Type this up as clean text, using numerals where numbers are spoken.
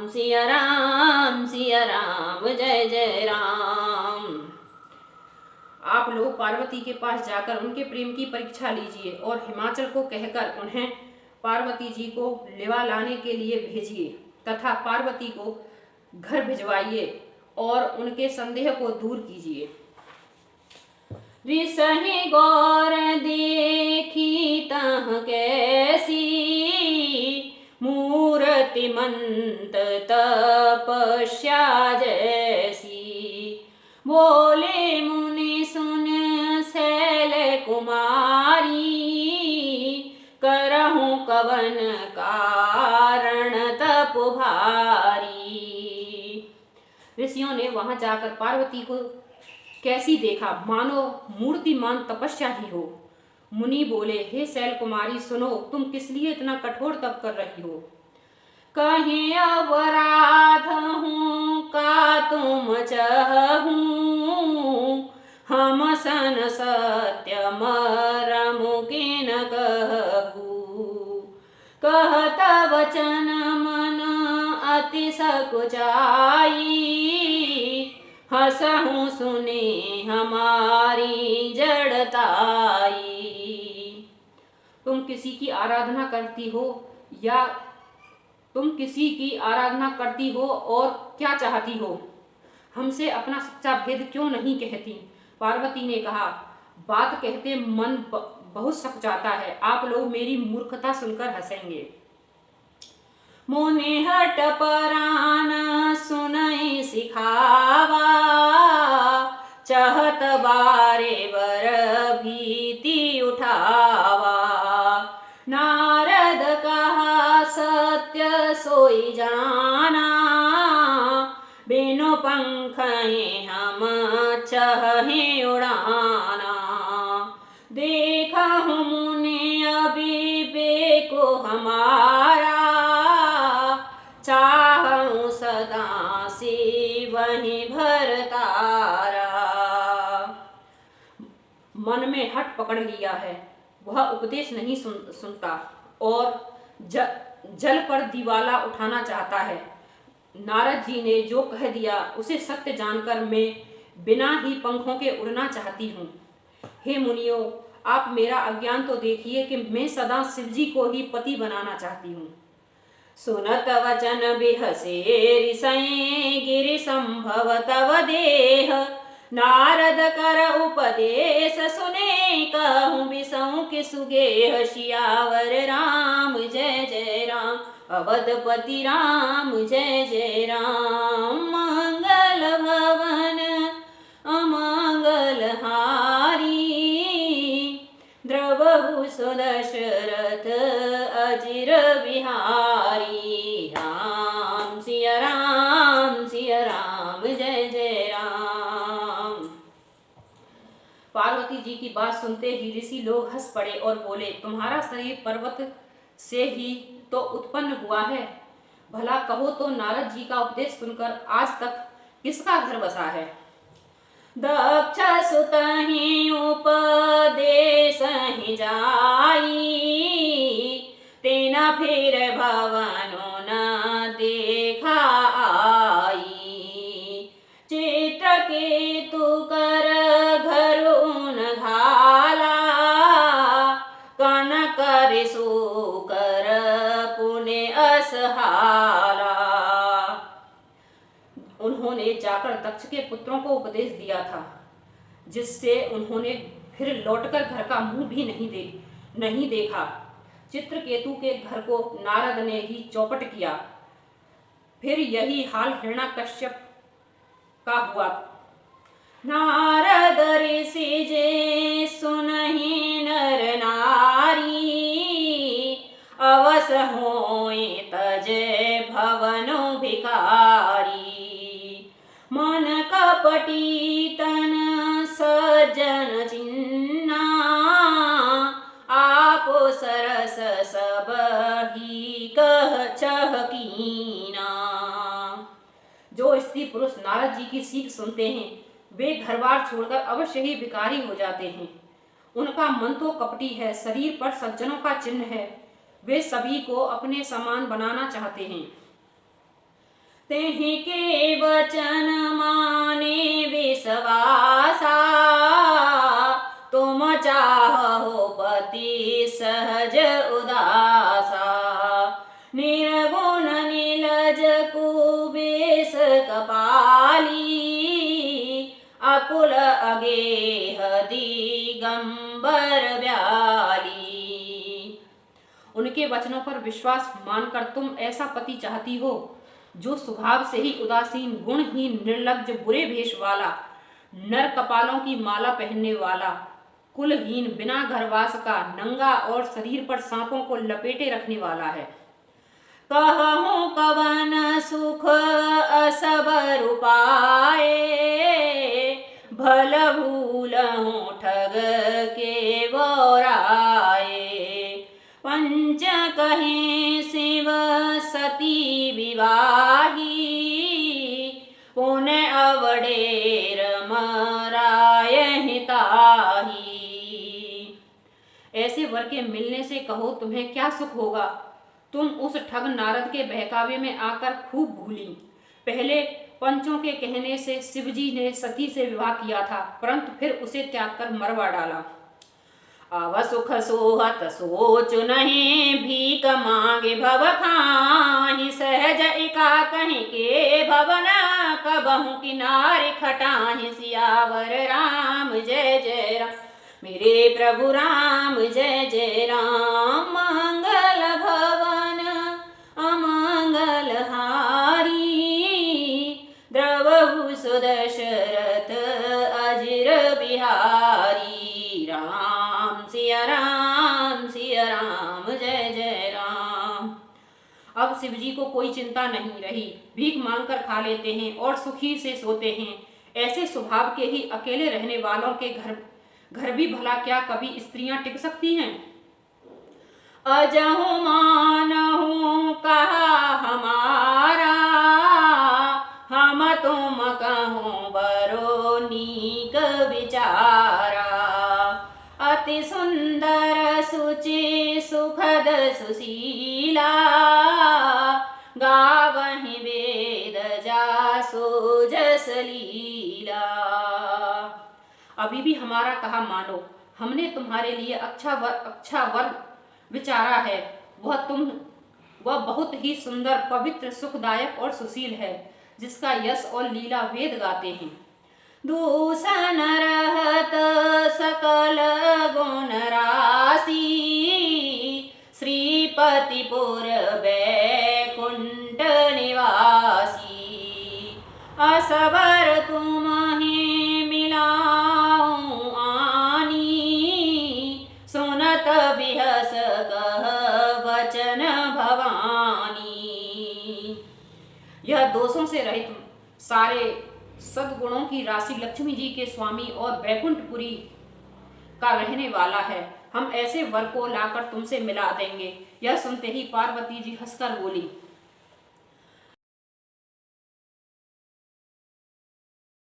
सिया राम जय जय राम। आप लोग पार्वती के पास जाकर उनके प्रेम की परीक्षा लीजिए और हिमाचल को कहकर उन्हें पार्वती जी को लिवा लाने के लिए भेजिए तथा पार्वती को घर भिजवाइए और उनके संदेह को दूर कीजिए। रिसहि गौर देखी तह कैसी, मूर्तिमंत तपस्या जैसी। बोले मुनि सुन शैल कुमारी, करहूं कवन कारण तप भारी। ऋषियों ने वहां जाकर पार्वती को कैसी देखा, मानो मूर्तिमान तपस्या ही हो। मुनि बोले, हे शैल कुमारी सुनो, तुम किस लिए इतना कठोर तप कर रही हो। कहीं अपराध हूँ का तुम चाहूं, हम सन सत्य मरम किन कहूँ। कहत वचन मन अति सकुचाई, हंसहूँ सुने हमारी जड़ताई। तुम किसी की आराधना करती हो या तुम किसी की आराधना करती हो और क्या चाहती हो, हमसे अपना सच्चा भेद क्यों नहीं कहती। पार्वती ने कहा, बात कहते मन बहुत सकुचाता है, आप लोग मेरी मूर्खता सुनकर हंसेंगे। मुनि हट परान सुनई सिखावा, चाहत बारे बर भीति उठावा। नारद कहा सत्य सोई जाना, बिनु पंखहि हम चहे उड़ाना। देखहु मुनि अविवेक हमारा, चाहूं सदा से वहीं भरतारा। मन में हट पकड़ लिया है, वह उपदेश नहीं सुनता और जल पर दिवाला उठाना चाहता है। नारद जी ने जो कह दिया उसे सत्य जानकर मैं बिना ही पंखों के उड़ना चाहती हूँ। हे मुनियों, आप मेरा अज्ञान तो देखिए कि मैं सदा शिव जी को ही पति बनाना चाहती हूँ। सुनत वचन बिहसे ऋषि गिरि संभव तव देह, नारद कर उपदेश सुने कहूँ बिसऊँ के सुगेह। सियावर राम जय जय राम, अवधपति राम जय जय राम। मंगल भवन अमंगल हारी, द्रवहु सुदशरथ अजिर बिहारी। राम सिया राम जय जय राम। पार्वती जी की बात सुनते ही ऋषि लोग हंस पड़े और बोले, तुम्हारा शरीर पर्वत से ही तो उत्पन्न हुआ है, भला कहो तो नारद जी का उपदेश सुनकर आज तक किसका घर बसा है। दक्ष सुत ही उपदेश ही जाई, तेना फिर भवनो न देखा आई। चित्रकेतु कर घर उन घाला, कन कर सो कर पुण्य असहाला। उन्होंने जाकर दक्ष के पुत्रों को उपदेश दिया था, जिससे उन्होंने फिर लौटकर घर का मुंह भी नहीं देखा। चित्रकेतु के घर को नारद ने ही चौपट किया। फिर यही हाल हिरण्याकश्यप का हुआ। नारद ऋषि जे सुनहि नर नारी, अवस होए तजे भवनो भिकारी। मन कपटी तन सज्जन चिन्ना, आप सरस सब ही कह चहकीना। जो स्त्री पुरुष नारद जी की सीख सुनते हैं वे घरबार छोड़कर अवश्य ही भिखारी हो जाते हैं। उनका मन तो कपटी है, शरीर पर सज्जनों का चिन्ह है। वे सभी को अपने समान बनाना चाहते हैं। तेहि के वचन माने विश्वासा, तुम चाहो पति सहज उदासा। निर्गुण नीलज कुबेश कपाली, अकुल अगेह दिगंबर व्याली। उनके वचनों पर विश्वास मानकर तुम ऐसा पति चाहती हो जो स्वभाव से ही उदासीन, गुणहीन, निर्लज्ज, बुरे भेष वाला, नर कपालों की माला पहनने वाला, कुलहीन, बिना घरवास का, नंगा और शरीर पर सांपों को लपेटे रखने वाला है। कहूँ कवन सुख असबर उपाए, भल भूलहूँ ठग के बोराए। पंच कहे शिव सती विवाही, पुण्य अवडेर मराय हिताही। ऐसे वर के मिलने से कहो तुम्हें क्या सुख होगा। तुम उस ठग नारद के बहकावे में आकर खूब भूली। पहले पंचों के कहने से शिवजी ने सती से विवाह किया था, परंतु फिर उसे त्याग कर मरवा डाला। अब सुख सोहत सोच नहीं, भीख मांगे भव खाहि। सहज एका कहीं के भवन, कबहु किनारे खटाहि। सियावर राम जय जय राम, मेरे प्रभु राम जय जय राम। मंगल भवन अमंगल हारी, द्रवहु सुदशरथ अजिर बिहारी। राम सिया राम जय जय राम। अब शिवजी को कोई चिंता नहीं रही, भीख मांगकर खा लेते हैं और सुखी से सोते हैं। ऐसे स्वभाव के ही अकेले रहने वालों के घर भी भला क्या कभी स्त्रियां टिक सकती हैं। अजहु मानहु कहा हमारा, हम तुम कहूँ बरो नीक विचारा। अति सुंदर सुचि सुखद सुशीला, गावहि वेद जासो जस लीला। अभी भी हमारा कहा मानो, हमने तुम्हारे लिए अच्छा वर विचारा है। वह बहुत ही सुंदर, पवित्र, सुखदायक और सुशील है, जिसका यश और लीला वेद गाते हैं। दूषण रहत सकल गुण राशि, श्रीपतिपुर बैकुंठ निवासी। असबर तुम्हें मिलाऊं आनी, सुनत बिहस कह वचन भवानी। यह दोषों से रहित सारे सद्गुणों की राशि लक्ष्मी जी के स्वामी और बैकुंठपुरी का रहने वाला है। हम ऐसे वर को लाकर तुमसे मिला देंगे। यह सुनते ही पार्वती जी हंसकर बोली,